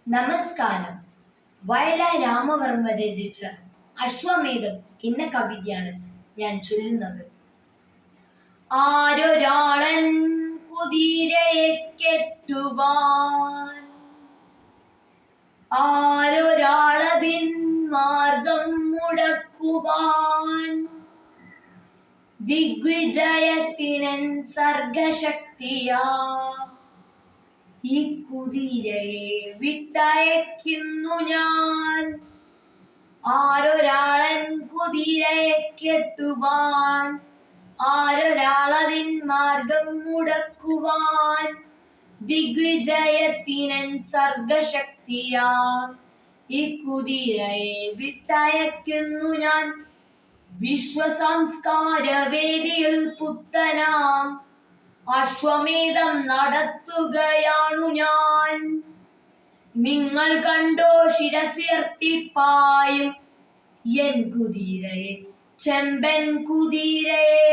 നമസ്കാരം. വയലാർ രാമവർമ്മ രചിച്ച അശ്വമേധം എന്ന കവിതയാണ് ഞാൻ ചൊല്ലുന്നത്. ആരൊരാളൻ കുതിരയെ കെട്ടുവാൻ, ആരൊരാളതിൻ മാർഗം മുടക്കുവാൻ, ദിഗ്വിജയത്തിനൻ സർഗശക്തിയാ ഈ കുതിരയെ വിട്ടയക്കുന്നു ഞാൻ. ആരൊരാളൻ കുതിരയെ കെട്ടുവാൻ, ആരൊരാളതിൻ മാർഗം മുടക്കുവാൻ, ദിഗ്വിജയത്തിനൻ സർഗശക്തിയാ ഈ കുതിരയെ വിട്ടയക്കുന്നു ഞാൻ. വിശ്വസംസ്കാര വേദിയിൽ പുത്തനാം അശ്വമേധം നടത്തുകയാണു ഞാൻ. നിങ്ങൾ കണ്ടോ ശിരസുയർത്തിപ്പായും എൻ കുതിരയെ, ചെമ്പൻ കുതിരയെ.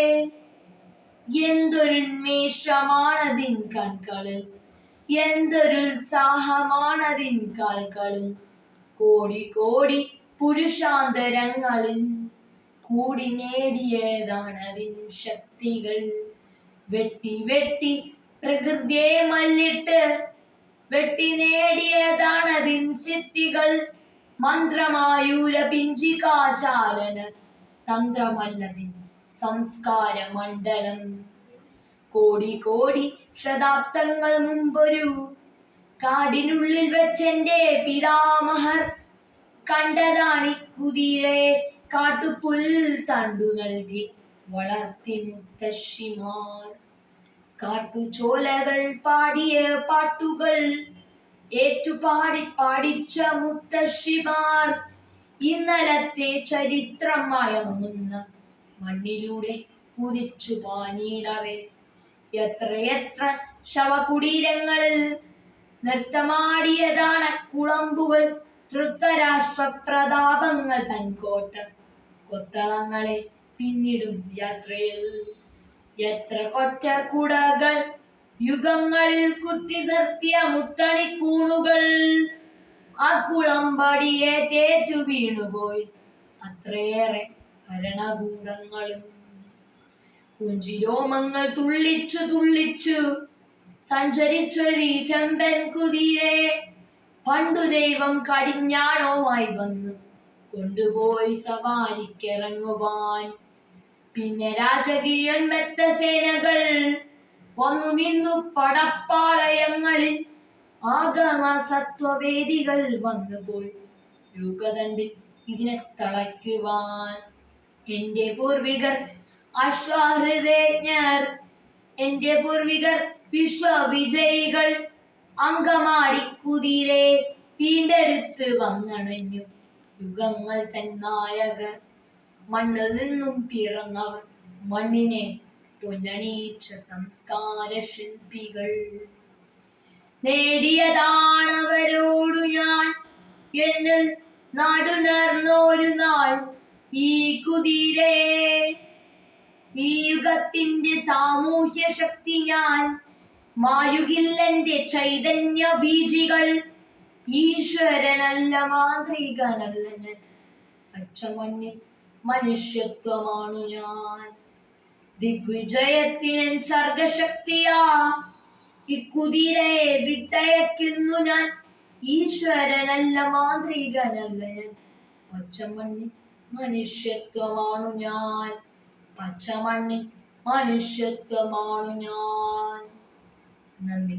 എന്തൊരുന്മേഷമാണതിൻ കൺകളിൽ, എന്തൊരുത്സാഹമാണതിൻ കാൽകളിൽ. കോടി കോടി പുരുഷാന്തരങ്ങളിൽ കൂടി നേടിയതാണതിൻ ശക്തികൾ. വെട്ടി വെട്ടി പ്രകൃതിയെ മല്ലിട്ട് വെട്ടി നേടിയതാണതിൻ സിദ്ധികൾ. മന്ത്രമായൂര പിഞ്ചികാചാലന തന്ത്രമല്ലതിൻ സംസ്കാര മണ്ഡലം. കോടി കോടി ശതാബ്ദങ്ങൾ മുമ്പൊരു കാടിനുള്ളിൽ വെച്ചെന്റെ പിതാമഹർ കണ്ടതാണി കുതിരയെ. കാട്ടുപുൽ തണ്ടു നൽകി വളർത്തി മുത്തശ്ശിമാർ, കാട്ടുചോലകൾ പാടിയ പാട്ടുകൾ ഏറ്റുപാടി പാടിച്ച മുത്തശ്ശിമാർ. ഇന്നലത്തെ ചരിത്രം മയങ്ങുന്ന മണ്ണിലൂടെ കുതിച്ചു പാഞ്ഞിടവേ, എത്രയെത്ര ശവകുടീരങ്ങളിൽ നൃത്തമാടിയതാണ് കുളമ്പുകൾ. ധൃതരാഷ്ട്ര പ്രതാപങ്ങൾ തൻ കോട്ട കൊത്തളങ്ങളെ പിന്നിടും യാത്രയിൽ. എത്ര കൊറ്റ കുടകൾ യുഗങ്ങളിൽ കുത്തി നിർത്തിയ മുത്തണിക്കൂണുകൾ. ആ കുളമ്പടിയേറ്റേറ്റു വീണുപോയി അത്രയേറെ ഭരണകൂടങ്ങളും. കുഞ്ചിരോമങ്ങൾ തുള്ളിച്ചു തുള്ളിച്ചു സഞ്ചരിച്ചൊരീ ചെമ്പൻ കുതിരയെ പണ്ടു ദൈവം കടിഞ്ഞാണവുമായി വന്നു കൊണ്ടുപോയി സവാരിക്കിറങ്ങുവാൻ. പിന്നെ രാജകീയൻ മെത്ത സേനകൾ വന്നു നിന്നു പടപ്പാളയങ്ങളിൽ. ആഗമ സത്വവേദികൾ വന്നുപോയി യുഗതണ്ടിൽ ഇതിനെ തളയ്ക്കുവാൻ. എന്റെ പൂർവികർ അശ്വഹൃദയജ്ഞർ, എന്റെ പൂർവികർ വിശ്വവിജയികൾ. അങ്കമാടി കുതിരയെ വീണ്ടെടുത്ത് വന്നണഞ്ഞു യുഗങ്ങൾ തൻ നായകർ. മണ്ണിൽ നിന്നും പിറന്നവർ, മണ്ണിനെ പൊന്നണിയിച്ച സംസ്കാര ശില്പികൾ. നേടിയതാണവരോടു ഞാൻ എന്നിൽ നാടുണർന്നൊരു നാൾ ഈ കുതിരയെ. ഈ യുഗത്തിന്റെ സാമൂഹ്യ ശക്തി ഞാൻ, മായുകില്ലെന്റെ ചൈതന്യ ബീജികൾ. ഈശ്വരനല്ല മാന്ത്രികനല്ല ഞാൻ, പച്ചമണ്ണിൽ മനുഷ്യത്വമാണു ഞാൻ. ദിഗ്വിജയത്തിനൻ സർഗശക്തിയാ ഈ കുതിരയെ വിട്ടയക്കുന്നു ഞാൻ. ഈശ്വരനല്ല മാന്ത്രികനല്ല ഞാൻ, പച്ചമണ്ണിൽ മനുഷ്യത്വമാണു ഞാൻ. പച്ചമണ്ണിൽ മനുഷ്യത്വമാണു ഞാൻ. നന്ദി.